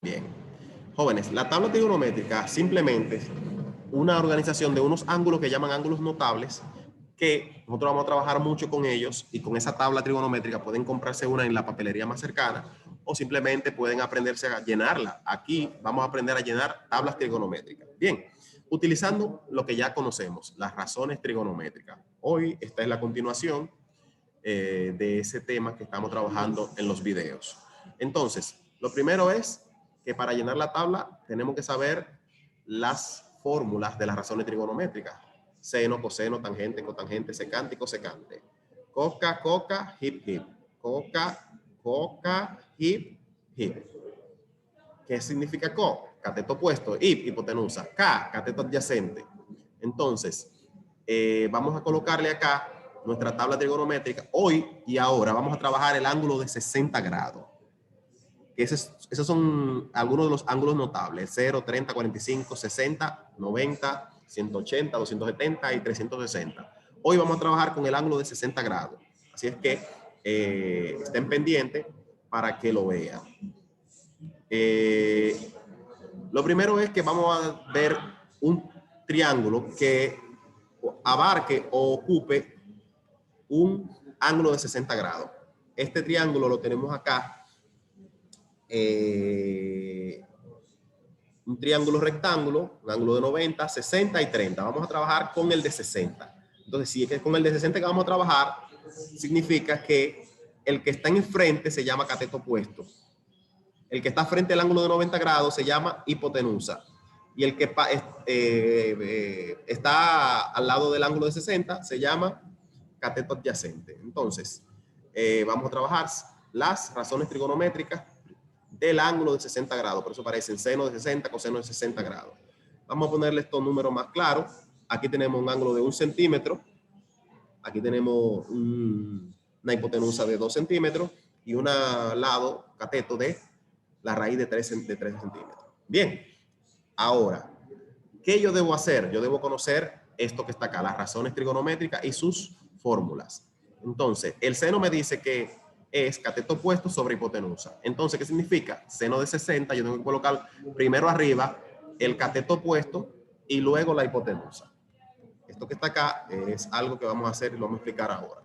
Bien. Jóvenes, la tabla trigonométrica simplemente es una organización de unos ángulos que llaman ángulos notables, que nosotros vamos a trabajar mucho con ellos, y con esa tabla trigonométrica pueden comprarse una en la papelería más cercana o simplemente pueden aprenderse a llenarla. Aquí vamos a aprender a llenar tablas trigonométricas. Bien, utilizando lo que ya conocemos, las razones trigonométricas. Hoy esta es la continuación de ese tema que estamos trabajando en los videos. Entonces, lo primero es que para llenar la tabla tenemos que saber las fórmulas de las razones trigonométricas. Seno, coseno, tangente, cotangente, secante y cosecante. Coca, coca, hip, hip. Coca, coca, hip, hip. ¿Qué significa co? Cateto opuesto. Hip, hipotenusa. K, cateto adyacente. Entonces, vamos a colocarle acá nuestra tabla trigonométrica. Hoy y ahora vamos a trabajar el ángulo de 60 grados. Esos son algunos de los ángulos notables: 0, 30, 45, 60, 90, 180, 270 y 360. Hoy vamos a trabajar con el ángulo de 60 grados. Así es que estén pendientes para que lo vean. Lo primero es que vamos a ver un triángulo que abarque o ocupe un ángulo de 60 grados. Este triángulo lo tenemos acá. Un triángulo rectángulo, un ángulo de 90, 60 y 30. Vamos a trabajar con el de 60. Entonces, si es que con el de 60 que vamos a trabajar, significa que el que está en el frente se llama cateto opuesto. El que está frente al ángulo de 90 grados se llama hipotenusa. Y el que está al lado del ángulo de 60 se llama cateto adyacente. Entonces, vamos a trabajar las razones trigonométricas del ángulo de 60 grados. Por eso aparecen seno de 60, coseno de 60 grados. Vamos a ponerle estos números más claros. Aquí tenemos un ángulo de 1 centímetro. Aquí tenemos una hipotenusa de 2 centímetros y un lado cateto de la raíz de 3 centímetros. Bien, ahora, ¿qué yo debo hacer? Yo debo conocer esto que está acá, las razones trigonométricas y sus fórmulas. Entonces, el seno me dice que es cateto opuesto sobre hipotenusa. Entonces, ¿qué significa? Seno de 60, yo tengo que colocar primero arriba el cateto opuesto y luego la hipotenusa. Esto que está acá es algo que vamos a hacer y lo vamos a explicar ahora.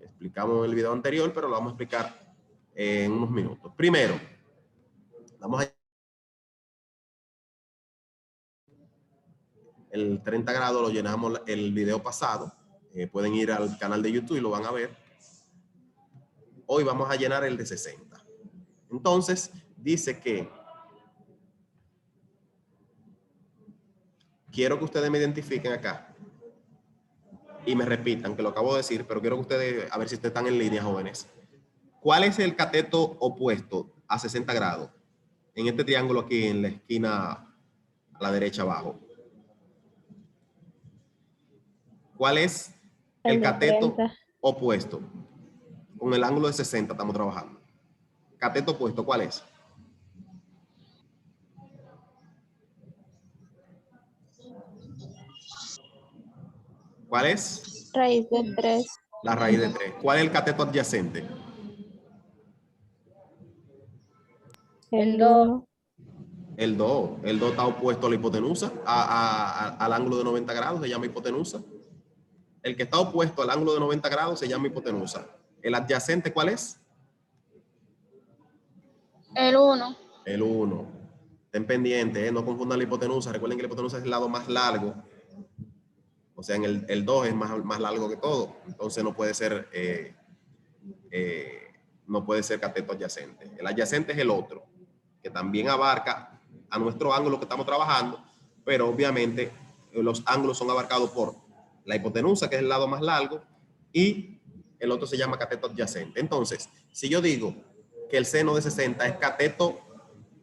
Explicamos en el video anterior, pero lo vamos a explicar en unos minutos. Primero, vamos a el 30 grados lo llenamos el video pasado. Pueden ir al canal de YouTube y lo van a ver. Hoy vamos a llenar el de 60. Entonces, dice que quiero que ustedes me identifiquen acá y me repitan, que lo acabo de decir, pero quiero que ustedes, a ver si ustedes están en línea, jóvenes. ¿Cuál es el cateto opuesto a 60 grados? En este triángulo aquí en la esquina a la derecha abajo. ¿Cuál es el cateto opuesto? Con el ángulo de 60 estamos trabajando. Cateto opuesto, ¿cuál es? ¿Cuál es? Raíz de 3. La raíz de 3. ¿Cuál es el cateto adyacente? El 1. El 2. El 2 está opuesto a la hipotenusa, al ángulo de 90 grados, se llama hipotenusa. El que está opuesto al ángulo de 90 grados se llama hipotenusa. ¿El adyacente cuál es? El 1. El 1. Estén pendientes, no confundan la hipotenusa. Recuerden que la hipotenusa es el lado más largo. O sea, en el 2 es más largo que todo. Entonces no puede ser cateto adyacente. El adyacente es el otro, que también abarca a nuestro ángulo que estamos trabajando, pero obviamente los ángulos son abarcados por la hipotenusa, que es el lado más largo, y el otro se llama cateto adyacente. Entonces, si yo digo que el seno de 60 es cateto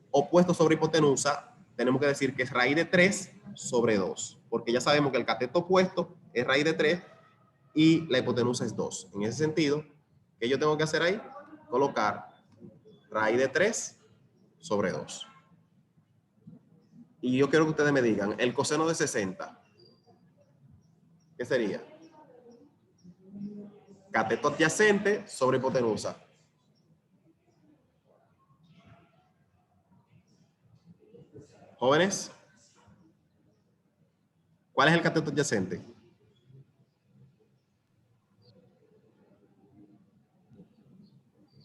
opuesto sobre hipotenusa, tenemos que decir que es raíz de 3 sobre 2, porque ya sabemos que el cateto opuesto es raíz de 3 y la hipotenusa es 2. En ese sentido, ¿qué yo tengo que hacer ahí? Colocar raíz de 3 sobre 2. Y yo quiero que ustedes me digan, el coseno de 60, ¿qué sería? Cateto adyacente sobre hipotenusa. Jóvenes, ¿cuál es el cateto adyacente?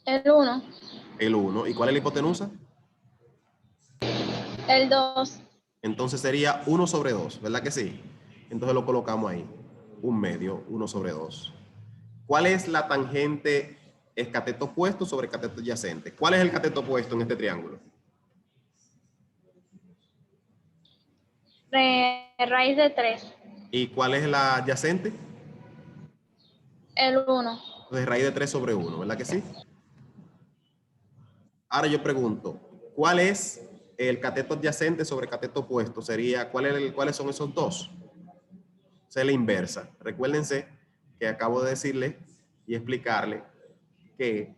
El 1. El 1. ¿Y cuál es la hipotenusa? El 2. Entonces sería 1 sobre 2, ¿verdad que sí? Entonces lo colocamos ahí. Un medio, 1 sobre 2. ¿Cuál es la tangente? Es cateto opuesto sobre cateto adyacente. ¿Cuál es el cateto opuesto en este triángulo? Raíz de 3. ¿Y cuál es la adyacente? El 1. Entonces raíz de 3 sobre 1, ¿verdad que sí? Ahora yo pregunto, ¿cuál es el cateto adyacente sobre cateto opuesto? Sería, ¿cuáles son esos dos? Esa es la inversa. Recuérdense que acabo de decirle y explicarle que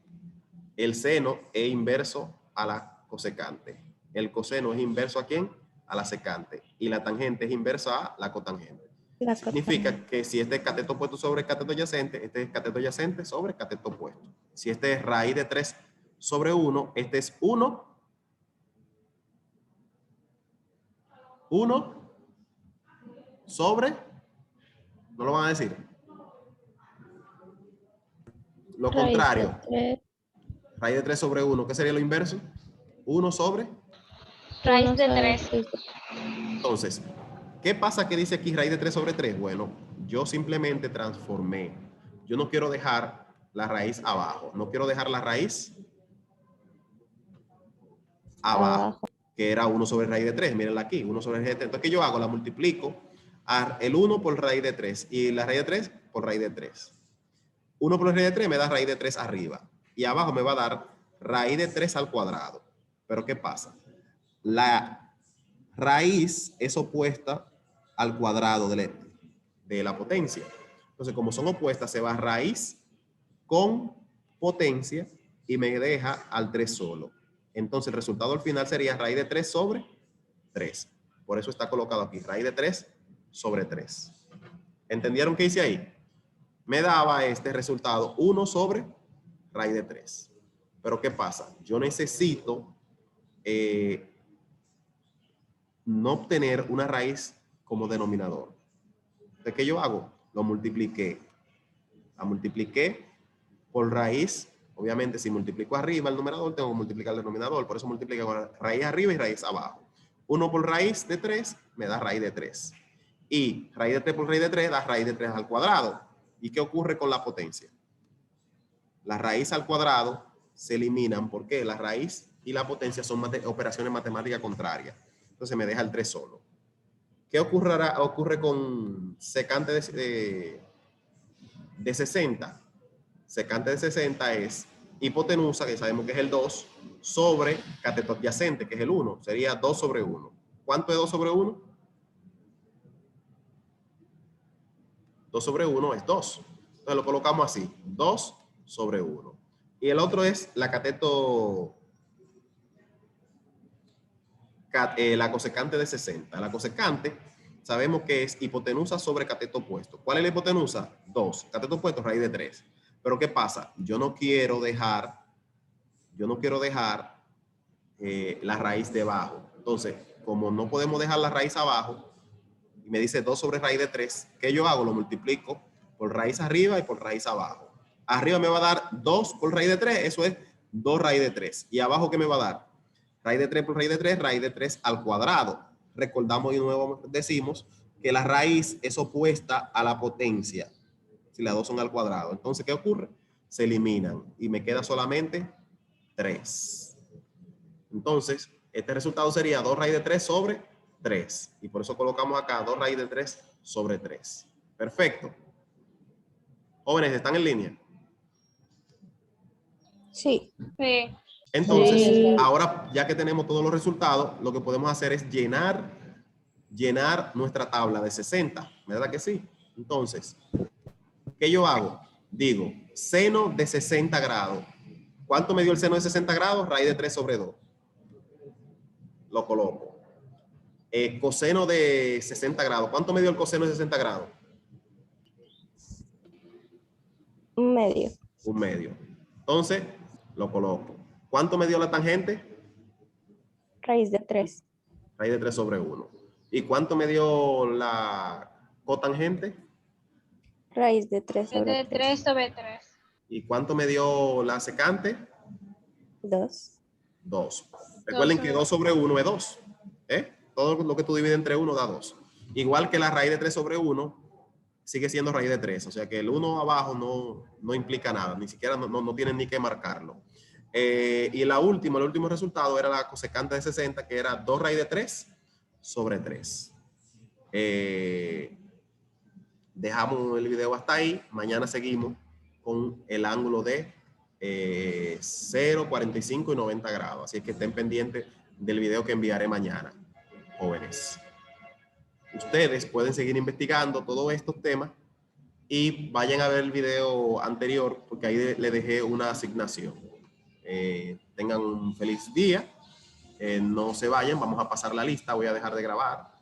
el seno es inverso a la cosecante. El coseno es inverso ¿a quién? A la secante. Y la tangente es inversa a la cotangente. Significa que si este es cateto opuesto sobre cateto adyacente, este es cateto adyacente sobre cateto opuesto. Si este es raíz de 3 sobre 1, este es 1 sobre, no lo van a decir. Lo contrario, raíz de 3 sobre 1, ¿qué sería lo inverso? 1 sobre. Raíz de 3. Entonces, ¿qué pasa que dice aquí raíz de 3 sobre 3? Bueno, yo simplemente transformé. Yo no quiero dejar la raíz abajo. No quiero dejar la raíz abajo, que era 1 sobre raíz de 3. Mírenla aquí, 1 sobre raíz de 3. Entonces, ¿qué yo hago? La multiplico el 1 por raíz de 3 y la raíz de 3 por raíz de 3. 1 por raíz de 3 me da raíz de 3 arriba y abajo me va a dar raíz de 3 al cuadrado. Pero ¿qué pasa? La raíz es opuesta al cuadrado de la potencia. Entonces, como son opuestas, se va raíz con potencia y me deja al 3 solo. Entonces, el resultado al final sería raíz de 3 sobre 3. Por eso está colocado aquí, raíz de 3 sobre 3. ¿Entendieron qué hice ahí? Me daba este resultado 1 sobre raíz de 3. Pero ¿qué pasa? Yo necesito no obtener una raíz como denominador. ¿De qué yo hago? Lo multipliqué. La multipliqué por raíz. Obviamente, si multiplico arriba el numerador, tengo que multiplicar el denominador. Por eso multiplico con raíz arriba y raíz abajo. 1 por raíz de 3 me da raíz de 3. Y raíz de 3 por raíz de 3 da raíz de 3 al cuadrado. ¿Y qué ocurre con la potencia? La raíz al cuadrado se eliminan porque la raíz y la potencia son operaciones matemáticas contrarias. Entonces me deja el 3 solo. ¿Qué ocurre con secante de 60? Secante de 60 es hipotenusa, que sabemos que es el 2, sobre cateto adyacente, que es el 1. Sería 2 sobre 1. ¿Cuánto es 2 sobre 1? 2 sobre 1 es 2. Entonces lo colocamos así, 2 sobre 1. Y el otro es la cateto, la cosecante de 60. La cosecante sabemos que es hipotenusa sobre cateto opuesto. ¿Cuál es la hipotenusa? 2. Cateto opuesto, raíz de 3. Pero ¿qué pasa? Yo no quiero dejar la raíz debajo. Entonces, como no podemos dejar la raíz abajo, y me dice 2 sobre raíz de 3, ¿qué yo hago? Lo multiplico por raíz arriba y por raíz abajo. Arriba me va a dar 2 por raíz de 3, eso es 2 raíz de 3. Y abajo, ¿qué me va a dar? Raíz de 3 por raíz de 3 al cuadrado. Recordamos y nuevo decimos que la raíz es opuesta a la potencia. Si las dos son al cuadrado. Entonces, ¿qué ocurre? Se eliminan y me queda solamente 3. Entonces, este resultado sería 2 raíz de 3 sobre 3. Y por eso colocamos acá 2 raíz de 3 sobre 3. Perfecto. Jóvenes, ¿están en línea? Sí. Sí. Entonces, Sí. ahora ya que tenemos todos los resultados, lo que podemos hacer es llenar nuestra tabla de 60. ¿Verdad que sí? Entonces, ¿qué yo hago? Digo, seno de 60 grados. ¿Cuánto me dio el seno de 60 grados? Raíz de 3 sobre 2. Lo coloco. Coseno de 60 grados. ¿Cuánto me dio el coseno de 60 grados? Un medio. Un medio. Entonces, lo coloco. ¿Cuánto me dio la tangente? Raíz de 3. Raíz de 3 sobre 1. ¿Y cuánto me dio la cotangente? Raíz de 3 De sobre 3 3. sobre 3. ¿Y cuánto me dio la secante? 2. 2. Recuerden Dos que sobre 2 sobre 1 es 2. Todo lo que tú divides entre 1 da 2. Igual que la raíz de 3 sobre 1 sigue siendo raíz de 3. O sea que el 1 abajo no implica nada. Ni siquiera no tienen ni que marcarlo. Y el último resultado era la cosecante de 60, que era 2 raíz de 3 sobre 3. Dejamos el video hasta ahí. Mañana seguimos con el ángulo de 0, 45 y 90 grados. Así que estén pendientes del video que enviaré mañana, jóvenes. Ustedes pueden seguir investigando todos estos temas y vayan a ver el video anterior porque ahí le dejé una asignación. Tengan un feliz día. No se vayan, vamos a pasar la lista. Voy a dejar de grabar.